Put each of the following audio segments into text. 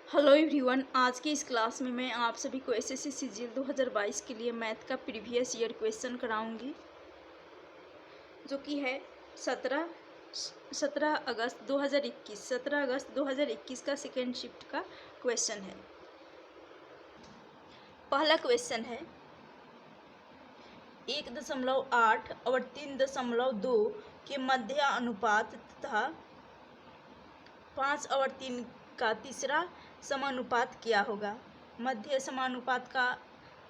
Hello everyone, आज की इस क्लास में मैं आप सभी को एसएससी सीजीएल 2022 के लिए मैथ का प्रीवियस ईयर क्वेश्चन कराऊंगी, जो कि है 17 अगस्त 2021 का सेकेंड शिफ्ट का क्वेश्चन है। पहला क्वेश्चन है 1.8 और 3.2 के मध्य अनुपात तथा 5 और 3 का तीसरा समानुपात क्या होगा। मध्य समानुपात का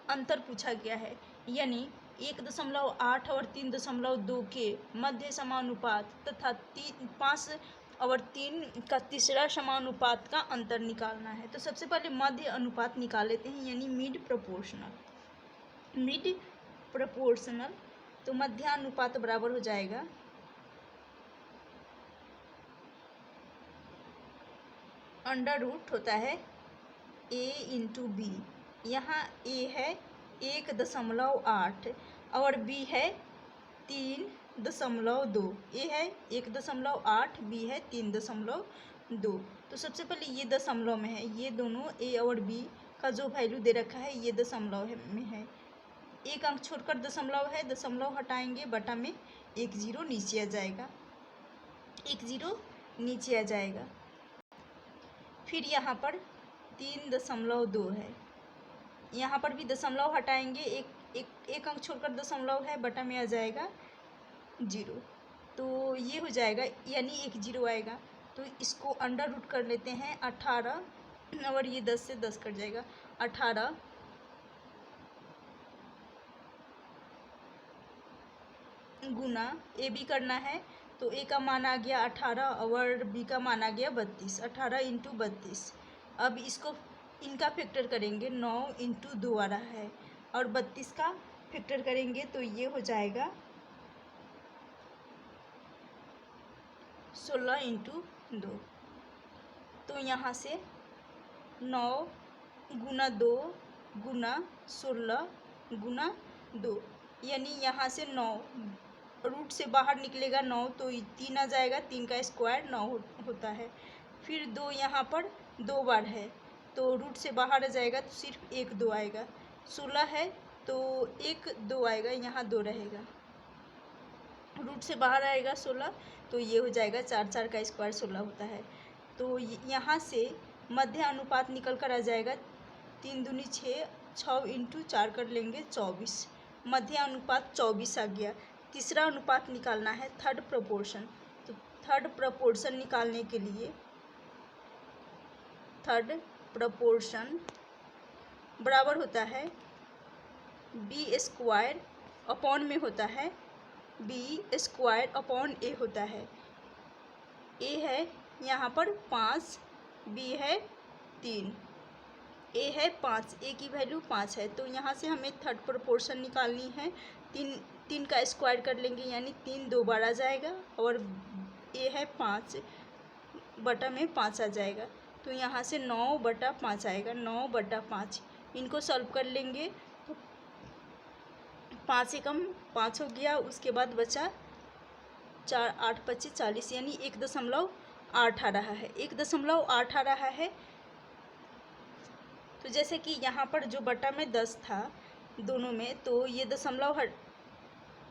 अंतर पूछा गया है, यानी 1.8 और 3.2 के मध्य समानुपात तथा 5 और 3 का तीसरा समानुपात का अंतर निकालना है। तो सबसे पहले मध्य अनुपात निकाल लेते हैं, यानी मिड प्रोपोर्शनल। तो मध्यानुपात बराबर हो जाएगा अंडर रूट होता है a इंटू बी। यहाँ a है 1.8 और b है 3.2। a है 1.8, b है 3.2। तो सबसे पहले ये दशमलव में है, ये दोनों a और b का जो वैल्यू दे रखा है ये दशमलव में है। एक अंक छोड़कर दशमलव है, दशमलव हटाएंगे, बटा में एक जीरो नीचे आ जाएगा। फिर यहाँ पर 3.2 है, यहाँ पर भी दशमलव हटाएंगे, एक अंक छोड़कर दशमलव है, बटा में आ जाएगा जीरो। तो ये हो जाएगा, यानी एक जीरो आएगा। तो इसको अंडर रूट कर लेते हैं 18, और ये 10 से 10 कट जाएगा। 18 गुना ए बी करना है, तो ए का मान आ गया 18 और बी का मान आ गया 32। 18 इंटू 32। अब इसको इनका फैक्टर करेंगे, 9 इंटू 2 आ रहा है, और 32 का फैक्टर करेंगे तो ये हो जाएगा 16 इंटू 2। तो यहाँ से 9 गुना 2 गुना 16 गुना 2, यानी यहाँ से 9 रूट से बाहर निकलेगा 9, तो 3 आ जाएगा, 3 का स्क्वायर 9 होता है। फिर 2 यहाँ पर 2 बार है, तो रूट से बाहर आ जाएगा, तो सिर्फ 1 2 आएगा। 16 है तो 1 2 आएगा, यहाँ 2 रहेगा, रूट से बाहर आएगा 16, तो ये हो जाएगा 4 4 का स्क्वायर 16 होता है। तो यहाँ से मध्य अनुपात निकल कर आ जाएगा 3 दूनी 6, 6 इंटू 4 कर लेंगे 24। मध्य अनुपात 24 आ गया। तीसरा अनुपात निकालना है थर्ड प्रोपोर्शन। तो थर्ड प्रोपोर्शन निकालने के लिए थर्ड प्रोपोर्शन बराबर होता है बी स्क्वायर अपॉन में होता है बी स्क्वायर अपॉन ए होता है। ए है यहाँ पर 5, बी है 3, ए है 5, ए की वैल्यू 5 है। तो यहाँ से हमें थर्ड प्रोपोर्शन निकालनी है। 3 का स्क्वायर कर लेंगे, यानी 3 2 बार आ जाएगा, और ए है 5, बटा में 5 आ जाएगा। तो यहाँ से 9/5 आएगा, 9/5। इनको सॉल्व कर लेंगे तो 5 से कम 5 हो गया, उसके बाद बचा 4, 8 25 40, यानी 1.8 आ रहा है, 1.8 आ रहा है। तो जैसे कि यहाँ पर जो बटा में 10 था दोनों में, तो ये दशमलव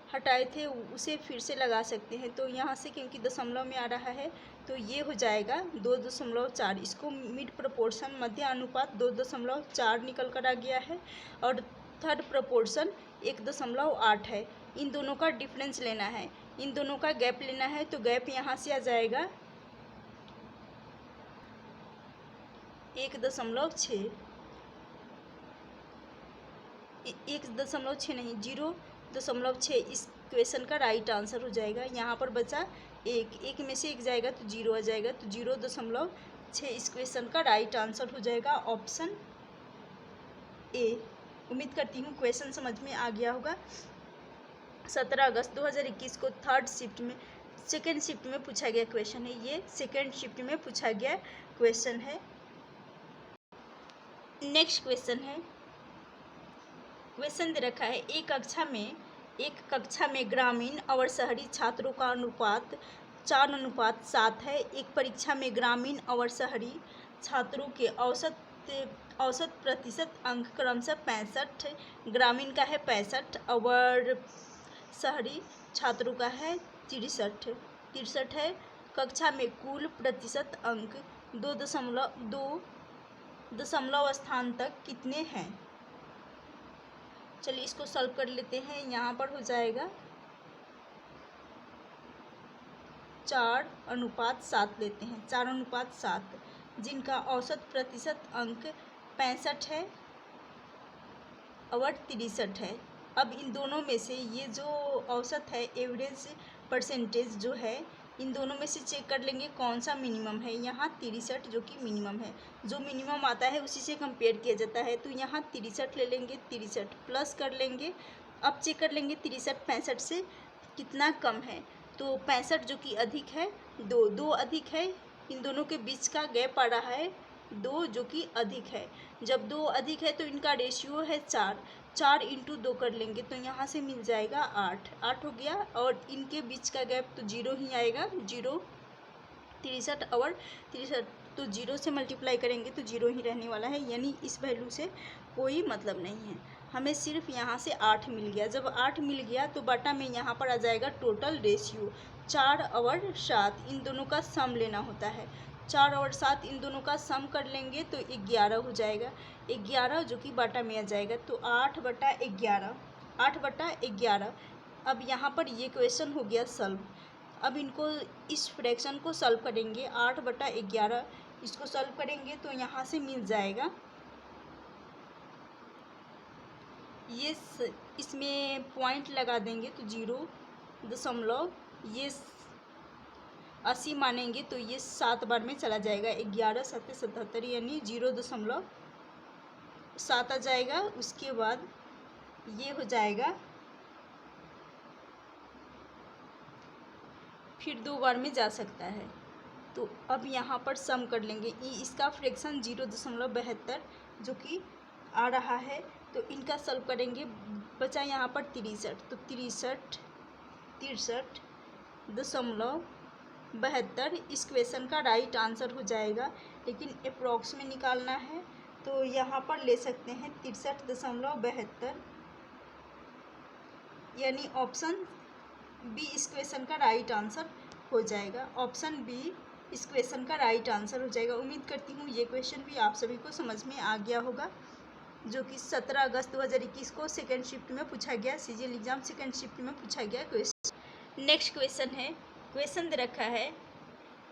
हटाए थे, उसे फिर से लगा सकते हैं। तो यहाँ से क्योंकि दशमलव में आ रहा है, तो ये हो जाएगा 2.4। इसको मिड प्रोपोर्शन मध्य अनुपात 2.4 निकल कर आ गया है, और थर्ड प्रोपोर्शन 1.8 है। इन दोनों का डिफरेंस लेना है, इन दोनों का गैप लेना है। तो गैप यहाँ से आ जाएगा 1.6, 1.6 नहीं, 0.6 इस क्वेश्चन का राइट आंसर हो जाएगा। यहाँ पर बचा 1 में से 1 जाएगा तो 0 आ जाएगा, तो 0.6 इस क्वेश्चन का राइट आंसर हो जाएगा, ऑप्शन ए। उम्मीद करती हूँ क्वेश्चन समझ में आ गया होगा। 17 अगस्त 2021 को सेकेंड शिफ्ट में पूछा गया क्वेश्चन है, ये सेकेंड शिफ्ट में पूछा गया क्वेश्चन है। नेक्स्ट क्वेश्चन दे रखा है, एक कक्षा में ग्रामीण और शहरी छात्रों का अनुपात 4:7 है। एक परीक्षा में ग्रामीण और शहरी छात्रों के औसत प्रतिशत अंक क्रमशः 65, ग्रामीण का है 65 और शहरी छात्रों का है 63 है। कक्षा में कुल प्रतिशत अंक 2 स्थान तक कितने हैं? चलिए इसको सॉल्व कर लेते हैं। यहाँ पर हो जाएगा 4:7 लेते हैं। 4:7 जिनका औसत प्रतिशत अंक 65 है और 63 है। अब इन दोनों में से ये जो औसत है, एवरेज परसेंटेज जो है, इन दोनों में से चेक कर लेंगे कौन सा मिनिमम है। यहाँ 63 जो कि मिनिमम है, जो मिनिमम आता है उसी से कंपेयर किया जाता है। तो यहाँ 63 ले लेंगे, 63 प्लस कर लेंगे। अब चेक कर लेंगे 63 65 से कितना कम है। तो 65 जो कि अधिक है, 2 अधिक है। इन दोनों के बीच का गैप आ रहा है 2 जो कि अधिक है। जब 2 अधिक है तो इनका रेशियो है 4 इंटू 2 कर लेंगे तो यहाँ से मिल जाएगा 8 हो गया। और इनके बीच का गैप तो 0 ही आएगा, 0 63 और 63, तो 0 से मल्टीप्लाई करेंगे तो 0 ही रहने वाला है, यानी इस वैल्यू से कोई मतलब नहीं है। हमें सिर्फ यहाँ से 8 मिल गया। जब 8 मिल गया तो बटा में यहाँ पर आ जाएगा टोटल रेशियो 4 और 7, इन दोनों का सम लेना होता है। 4 और 7 इन दोनों का सम कर लेंगे तो 11 हो जाएगा। 11 जो कि बटा में आ जाएगा, तो 8/11, 8/11। अब यहाँ पर ये क्वेश्चन हो गया सॉल्व। अब इनको, इस फ्रैक्शन को सॉल्व करेंगे। 8/11 इसको सॉल्व करेंगे तो यहाँ से मिल जाएगा ये इसमें पॉइंट लगा देंगे तो 0 ये 80 मानेंगे तो ये 7 बार में चला जाएगा। 11 7 77 यानी 0.7 आ जाएगा। उसके बाद ये हो जाएगा, फिर 2 बार में जा सकता है। तो अब यहाँ पर सम कर लेंगे। इसका फ्रैक्शन 0.72 जो कि आ रहा है, तो इनका सॉल्व करेंगे। बचा यहाँ पर 63, तो 63.72 इस क्वेश्चन का राइट आंसर हो जाएगा। लेकिन अप्रॉक्स में निकालना है तो यहाँ पर ले सकते हैं 63.72, यानी ऑप्शन बी इस क्वेश्चन का राइट आंसर हो जाएगा। ऑप्शन बी इस क्वेश्चन का राइट आंसर हो जाएगा। उम्मीद करती हूँ ये क्वेश्चन भी आप सभी को समझ में आ गया होगा, जो कि 17 अगस्त 2021 को सेकेंड शिफ्ट में पूछा गया, सीजीएल एग्जाम सेकेंड शिफ्ट में पूछा गया क्वेश्चन। नेक्स्ट क्वेश्चन है, क्वेश्चन दे रखा है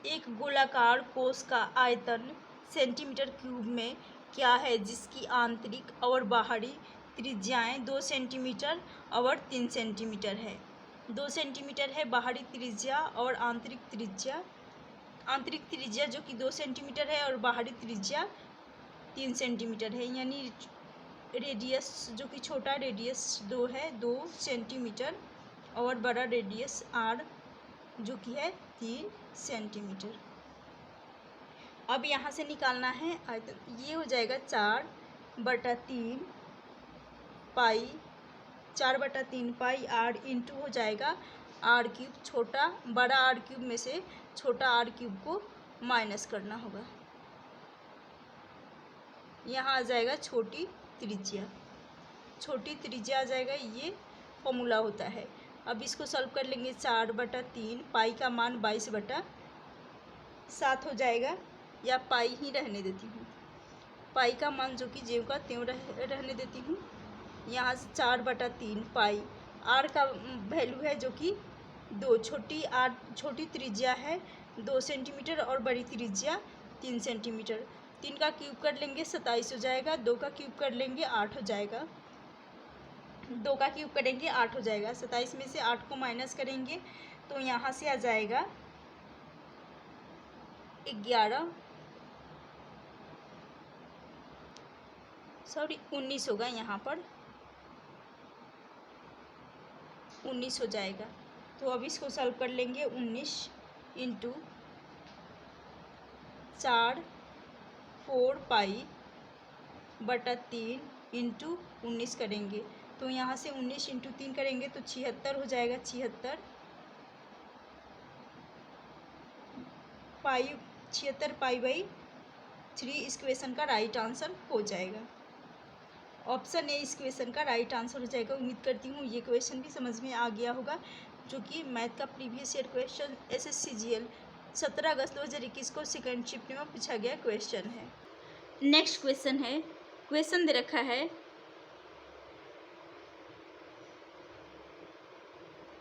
एक गोलाकार कोश का आयतन सेंटीमीटर क्यूब में क्या है जिसकी आंतरिक और बाहरी त्रिज्याएं 2 सेंटीमीटर और 3 सेंटीमीटर है। 2 सेंटीमीटर है बाहरी त्रिज्या और आंतरिक त्रिज्या जो कि 2 सेंटीमीटर है और बाहरी त्रिज्या 3 सेंटीमीटर है। यानी रेडियस जो कि छोटा रेडियस 2 है 2 सेंटीमीटर और बड़ा रेडियस r जो कि है 3 सेंटीमीटर। अब यहाँ से निकालना है आयतन। ये हो जाएगा 4/3 पाई, 4/3 पाई r इंटू हो जाएगा r³। छोटा बड़ा r³ में से छोटा r³ को माइनस करना होगा। यहाँ आ जाएगा छोटी त्रिज्या आ जाएगा, ये फॉर्मूला होता है। अब इसको सॉल्व कर लेंगे। 4/3 पाई का मान 22/7 हो जाएगा, या पाई ही रहने देती हूँ। पाई का मान जो कि ज्यों का त्यों रहने देती हूँ। यहाँ से 4/3 पाई, आर का वैल्यू है जो कि 2, छोटी त्रिज्या है 2 सेंटीमीटर और बड़ी त्रिज्या 3 सेंटीमीटर। 3 का क्यूब कर लेंगे 27 हो जाएगा, 2 का क्यूब कर लेंगे 8 हो जाएगा, 2 का क्यूब करेंगे 8 हो जाएगा। 27 में से 8 को माइनस करेंगे तो यहाँ से आ जाएगा 19 होगा। यहाँ पर 19 हो जाएगा। तो अब इसको सॉल्व कर लेंगे। 19 इंटू 4 पाई/3 इंटू 19 करेंगे तो यहाँ से 19 इंटू 3 करेंगे तो 76 हो जाएगा। 76 पाई/3 3 इस क्वेश्चन का राइट आंसर हो जाएगा। ऑप्शन ए इस क्वेश्चन का राइट आंसर हो जाएगा। उम्मीद करती हूँ ये क्वेश्चन भी समझ में आ गया होगा, जो कि मैथ का प्रीवियस ईयर क्वेश्चन SSCGL 17 अगस्त 2021 को सेकेंड शिफ्ट में पूछा गया क्वेश्चन है। नेक्स्ट क्वेश्चन है, क्वेश्चन दे रखा है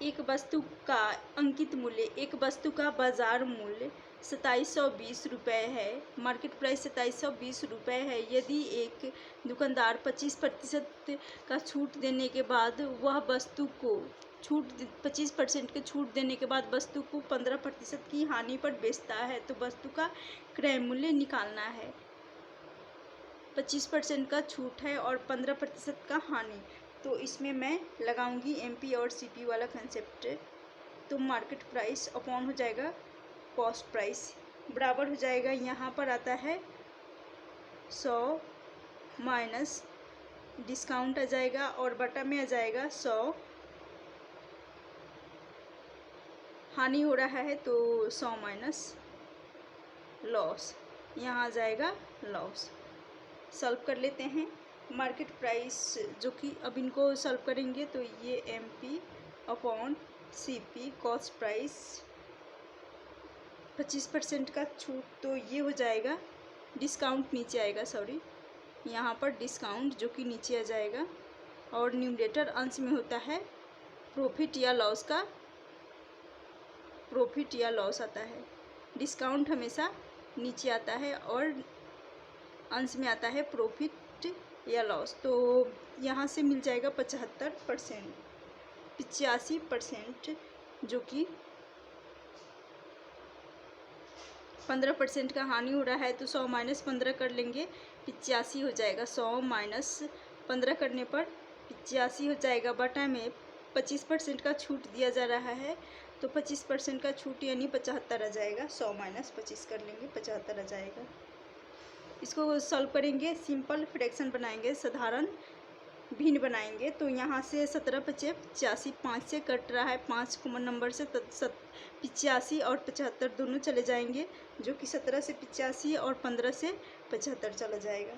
एक वस्तु का अंकित मूल्य, एक वस्तु का बाजार मूल्य 2720 रुपये है, मार्केट प्राइस 2720 रुपये है। यदि एक दुकानदार 25% का छूट देने के बाद वह वस्तु को 25% के छूट देने के बाद वस्तु को 15% की हानि पर बेचता है, तो वस्तु का क्रय मूल्य निकालना है। 25% का छूट है और 15% का हानि, तो इसमें मैं लगाऊंगी MP और CP वाला कंसेप्ट। तो मार्केट प्राइस अपॉन हो जाएगा कॉस्ट प्राइस, बराबर हो जाएगा, यहाँ पर आता है 100 माइनस डिस्काउंट आ जाएगा और बटा में आ जाएगा 100, हानि हो रहा है तो 100 माइनस लॉस, यहाँ आ जाएगा लॉस। सॉल्व कर लेते हैं। मार्केट प्राइस जो कि अब इनको सॉल्व करेंगे तो ये MP upon CP cost price 25% का छूट, तो ये हो जाएगा, डिस्काउंट नीचे आएगा, सॉरी यहाँ पर डिस्काउंट जो कि नीचे आ जाएगा, और न्यूमरेटर अंश में होता है प्रॉफिट या लॉस का, प्रॉफिट या लॉस आता है। डिस्काउंट हमेशा नीचे आता है और अंश में आता है प्रॉफिट या लॉस। तो यहाँ से मिल जाएगा 75%, 85%, जो कि 15% का हानि हो रहा है, तो 100 माइनस 15 कर लेंगे, 85 हो जाएगा। 100 माइनस 15 करने पर 85 हो जाएगा, बटा में 25% का छूट दिया जा रहा है, तो 25% का छूट यानी 75 आ जाएगा। 100 माइनस 25 कर लेंगे, 75 आ जाएगा। इसको सॉल्व करेंगे, सिंपल फ्रैक्शन बनाएंगे, साधारण भिन्न बनाएंगे। तो यहाँ से 17 पचे 85, 5 से कट रहा है, 5 कॉमन नंबर से 85 और 75 दोनों चले जाएंगे, जो कि 17 से 85 और 15 से 75 चला जाएगा।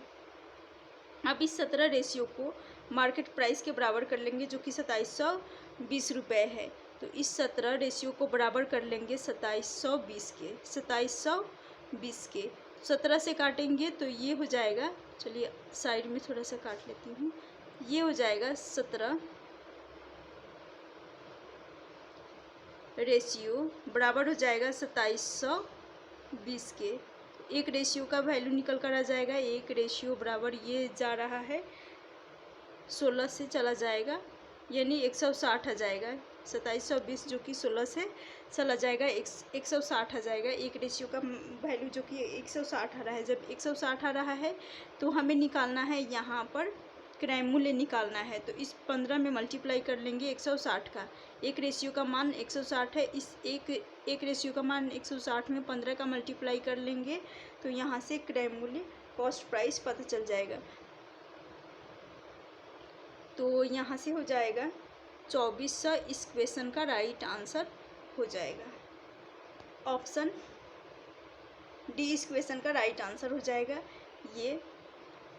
अब इस 17 रेशियो को मार्केट प्राइस के बराबर कर लेंगे, जो कि 2720 रुपये है। तो इस 17 रेशियो को बराबर कर लेंगे 2720 के, 2720 के 17 से काटेंगे तो ये हो जाएगा, चलिए साइड में थोड़ा सा काट लेती हूँ, ये हो जाएगा 17 रेशियो बराबर हो जाएगा 2720 के। एक रेशियो का वैल्यू निकल कर आ जाएगा, एक रेशियो बराबर ये जा रहा है 16 से चला जाएगा, यानी 160 आ जाएगा। 2720 जो कि 16 से चला जाएगा, 160 आ जाएगा। एक रेशियो का वैल्यू जो कि 160 आ रहा है, जब 160 आ रहा है तो हमें निकालना है, यहाँ पर क्रय मूल्य निकालना है। तो इस 15 में मल्टीप्लाई कर लेंगे 160 का, एक रेशियो का मान 160 है, इस एक रेशियो का मान 160 में 15 का मल्टीप्लाई कर लेंगे, तो यहाँ से क्रय मूल्य कॉस्ट प्राइस पता चल जाएगा। तो यहाँ से हो जाएगा 2400, इस क्वेश्चन का राइट आंसर हो जाएगा। ऑप्शन डी इस क्वेश्चन का राइट आंसर हो जाएगा। ये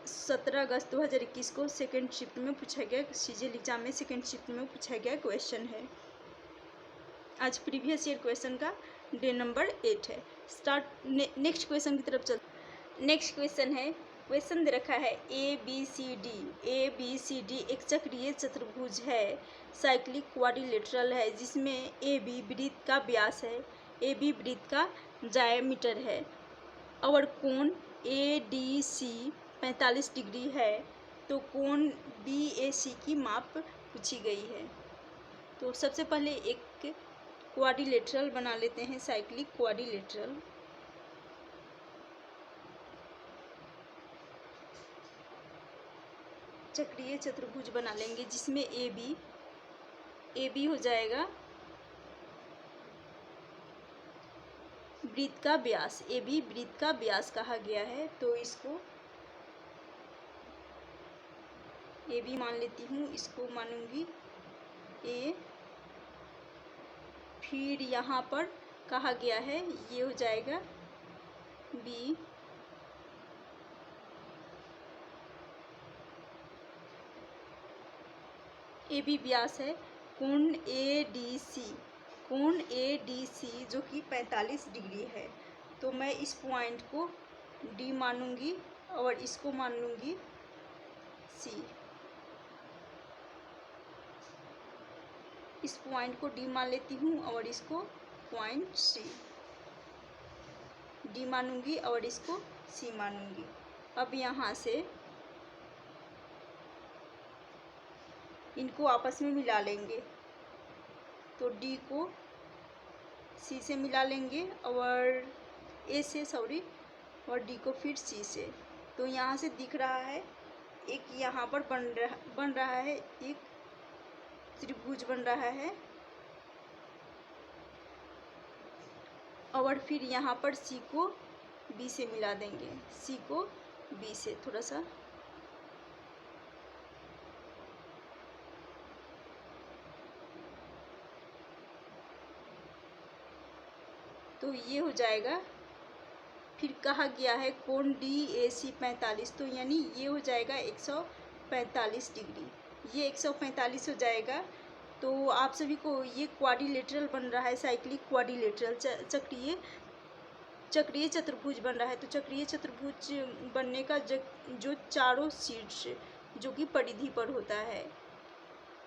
17 अगस्त 2021 को सेकेंड शिफ्ट में पूछा गया, CGL एग्जाम में सेकेंड शिफ्ट में पूछा गया क्वेश्चन है। आज प्रीवियस ईयर क्वेश्चन का डे नंबर 8 है। स्टार्ट नेक्स्ट क्वेश्चन की तरफ चल। नेक्स्ट क्वेश्चन है, क्वेश्चन दे रखा है ABCD एक चक्रीय चतुर्भुज है, साइक्लिक क्वाड्रिलेटरल है, जिसमें AB वृत्त का व्यास है, AB वृत्त का डायमीटर है और कोण ADC 45 डिग्री है, तो कोण BAC की माप पूछी गई है। तो सबसे पहले एक क्वाड्रिलेटरल बना लेते हैं, साइक्लिक क्वाड्रिलेटरल। चक्रीय चतुर्भुज बना लेंगे, जिसमें AB हो जाएगा वृत्त का व्यास, AB वृत्त का व्यास कहा गया है, तो इसको AB मान लेती हूँ, इसको मानूंगी A। फिर यहाँ पर कहा गया है, ये हो जाएगा B, ए बी व्यास है। कोण ए डी सी, कोण ए डी सी जो कि 45 डिग्री है। तो मैं इस पॉइंट को डी मानूंगी और इसको मान लूँगी सी। इस पॉइंट को डी मान लेती हूँ और इसको पॉइंट सी, डी मानूंगी और इसको सी मानूंगी। अब यहाँ से इनको आपस में मिला लेंगे, तो डी को सी से मिला लेंगे और ए से सॉरी और डी को फिर सी से। तो यहाँ से दिख रहा है एक यहाँ पर बन रहा है एक त्रिभुज बन रहा है और फिर यहाँ पर सी को बी से मिला देंगे, सी को बी से थोड़ा सा। तो ये हो जाएगा। फिर कहा गया है कोण डी ए सी 45, तो यानी ये हो जाएगा 145 डिग्री। ये 145 हो जाएगा। तो आप सभी को ये क्वाड्रिलेटरल बन रहा है, साइक्लिक क्वाड्रिलेटरल चक्रीय चतुर्भुज बन रहा है। तो चक्रीय चतुर्भुज बनने का जो चारों शीर्ष जो कि परिधि पर होता है,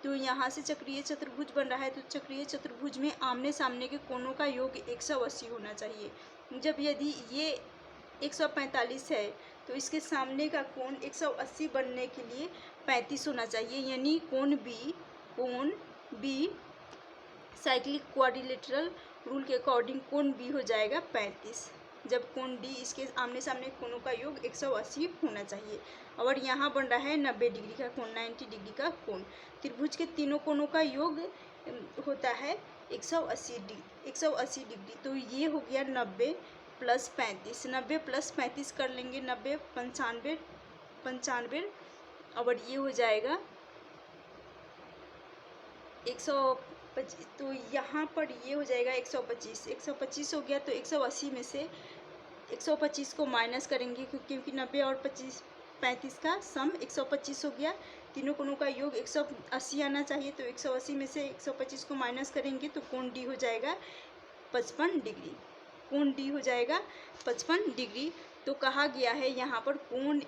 तो यहाँ से चक्रीय चतुर्भुज बन रहा है। तो चक्रीय चतुर्भुज में आमने सामने के कोणों का योग 180 होना चाहिए। जब यदि ये 145 है तो इसके सामने का कोण 180 बनने के लिए 35 होना चाहिए, यानी कोण बी साइक्लिक क्वाड्रिलेटरल रूल के अकॉर्डिंग कोण बी हो जाएगा 35। जब कोण डी इसके आमने सामने कोणों का योग 180 होना चाहिए। और यहाँ बन रहा है 90 डिग्री का कोण, 90 डिग्री का कोण। त्रिभुज के तीनों कोणों का योग होता है 180 डिग्री। तो ये हो गया 90 प्लस 35, 90 प्लस 35 कर लेंगे, 90 95 और ये हो जाएगा 125। तो यहाँ पर ये हो जाएगा 125 हो गया। तो 180 में से 125 को माइनस करेंगे क्योंकि 90 और 35 का सम 125 हो गया। तीनों कोणों का योग 180 आना चाहिए। तो 180 में से 125 को माइनस करेंगे तो कोण डी हो जाएगा 55 डिग्री। कोण डी हो जाएगा 55 डिग्री। तो कहा गया है यहाँ पर कोण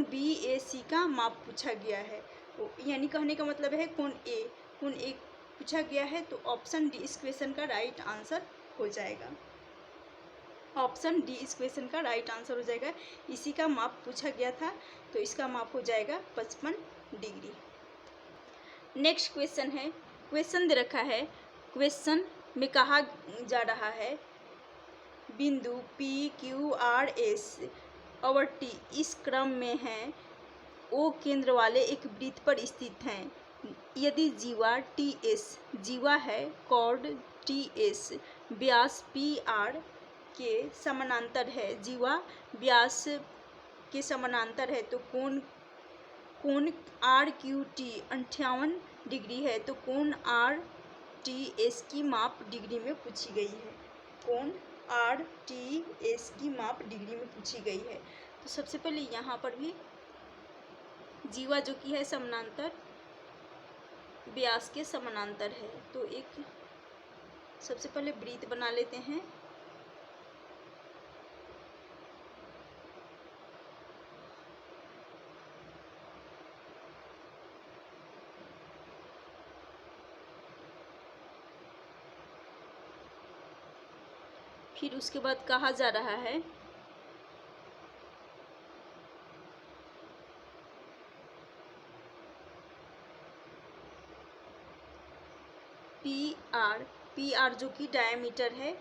बी ए सी का माप पूछा गया है। यानी कहने का मतलब है कोण ए पूछा गया है। तो ऑप्शन डी इस क्वेश्चन का राइट आंसर हो जाएगा। ऑप्शन डी इस क्वेश्चन का राइट आंसर हो जाएगा। इसी का माप पूछा गया था, तो इसका माप हो जाएगा 55 डिग्री। नेक्स्ट क्वेश्चन है, क्वेश्चन दे रखा है। क्वेश्चन में कहा जा रहा है बिंदु पी क्यू आर एस और टी इस क्रम में है, ओ केंद्र वाले एक वृत्त पर स्थित हैं। यदि जीवा टी एस जीवा है, कॉर्ड टी एस व्यास पी आर के समानांतर है, जीवा व्यास के समानांतर है, तो कोण आर क्यू टी 58 डिग्री है। तो कोण आर टी एस की माप डिग्री में पूछी गई है। कोण आर टी एस की माप डिग्री में पूछी गई है। तो सबसे पहले यहाँ पर भी जीवा जो कि है समानांतर व्यास के समानांतर है, तो एक सबसे पहले वृत्त बना लेते हैं। फिर उसके बाद कहा जा रहा है पी आर जो कि डायमीटर है,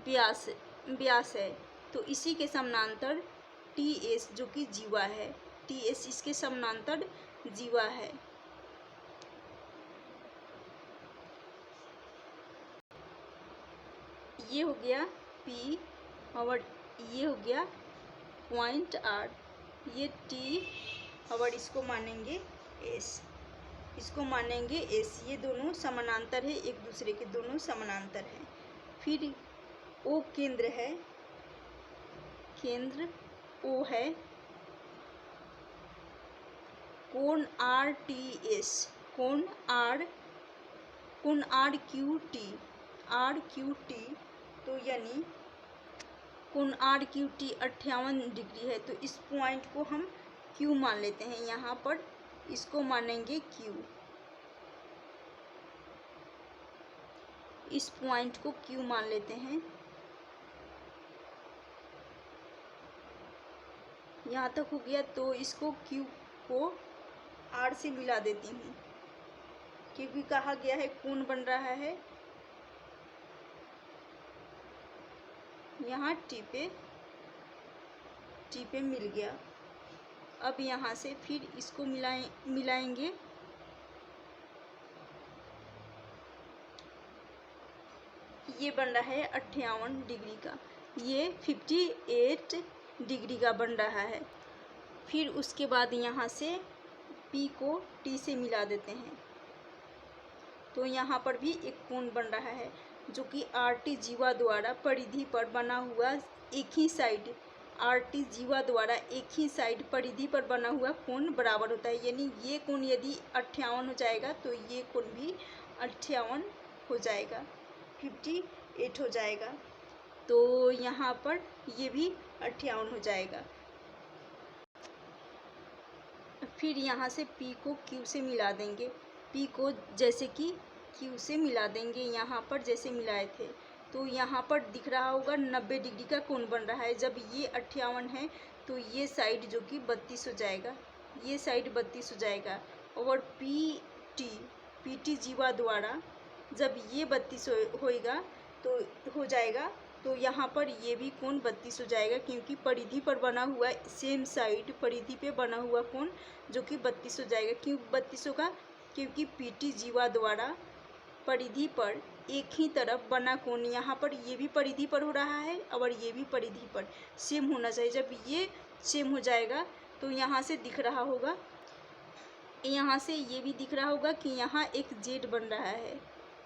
व्यास है, तो इसी के समानांतर टी एस जो कि जीवा है, टी एस इसके समानांतर जीवा है। ये हो गया पी और ये हो गया पॉइंट आर, ये टी और इसको मानेंगे एस, इसको मानेंगे एस। ये दोनों समानांतर है, एक दूसरे के दोनों समानांतर हैं। फिर ओ केंद्र है, केंद्र ओ है, कोण आर टी एस, कोण आर क्यू टी, तो यानी कोण आर क्यू टी 58 डिग्री है, तो इस पॉइंट को हम क्यू मान लेते हैं। यहाँ पर इसको मानेंगे क्यू, इस पॉइंट को क्यू मान लेते हैं। यहाँ तक हो गया, तो इसको क्यू को आर से मिला देती हूँ, क्योंकि कहा गया है कोण बन रहा है। यहाँ टी पे मिल गया। अब यहाँ से फिर इसको मिलाएंगे। ये बन रहा है 58 डिग्री का, ये 58 डिग्री का बन रहा है। फिर उसके बाद यहाँ से P को T से मिला देते हैं, तो यहाँ पर भी एक कोण बन रहा है, जो कि RT जीवा द्वारा परिधि पर बना हुआ एक ही साइड, RT जीवा द्वारा एक ही साइड परिधि पर बना हुआ कोण बराबर होता है। यानी ये कोण यदि 58 हो जाएगा तो ये कोण भी 58 हो जाएगा, 58 हो जाएगा। तो यहाँ पर ये भी 58 हो जाएगा। फिर यहाँ से P को Q से मिला देंगे, P को जैसे कि Q से मिला देंगे, यहाँ पर जैसे मिलाए थे। तो यहाँ पर दिख रहा होगा 90 डिग्री का कोण बन रहा है। जब ये 58 है तो ये साइड जो कि 32 हो जाएगा, ये साइड 32 हो जाएगा। और PT जीवा द्वारा जब ये 32 होएगा तो हो जाएगा, तो यहाँ पर ये भी कोण 32 हो जाएगा, क्योंकि परिधि पर बना हुआ सेम साइड परिधि पे बना हुआ कोण जो कि 32 हो जाएगा। क्यों 32 होगा? क्योंकि PT जीवा द्वारा परिधि पर एक ही तरफ बना कोण, यहाँ पर ये भी परिधि पर हो रहा है और ये भी परिधि पर सेम होना चाहिए। जब ये सेम हो जाएगा तो यहाँ से दिख रहा होगा, यहाँ से ये भी दिख रहा होगा कि यहाँ एक जेड बन रहा है,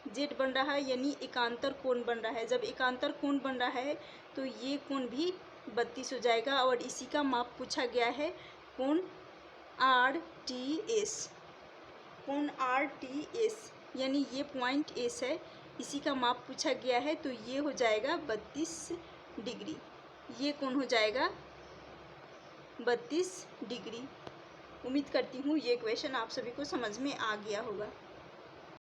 जेड बन रहा है, यानी एकांतर कोण बन रहा है। जब एकांतर कोण बन रहा है तो ये कोण भी 32 हो जाएगा। और इसी का माप पूछा गया है, कोण RTS, कोण RTS, यानी ये पॉइंट एस है, इसी का माप पूछा गया है। तो ये हो जाएगा 32 डिग्री, ये कोण हो जाएगा 32 डिग्री। उम्मीद करती हूँ ये क्वेश्चन आप सभी को समझ में आ गया होगा।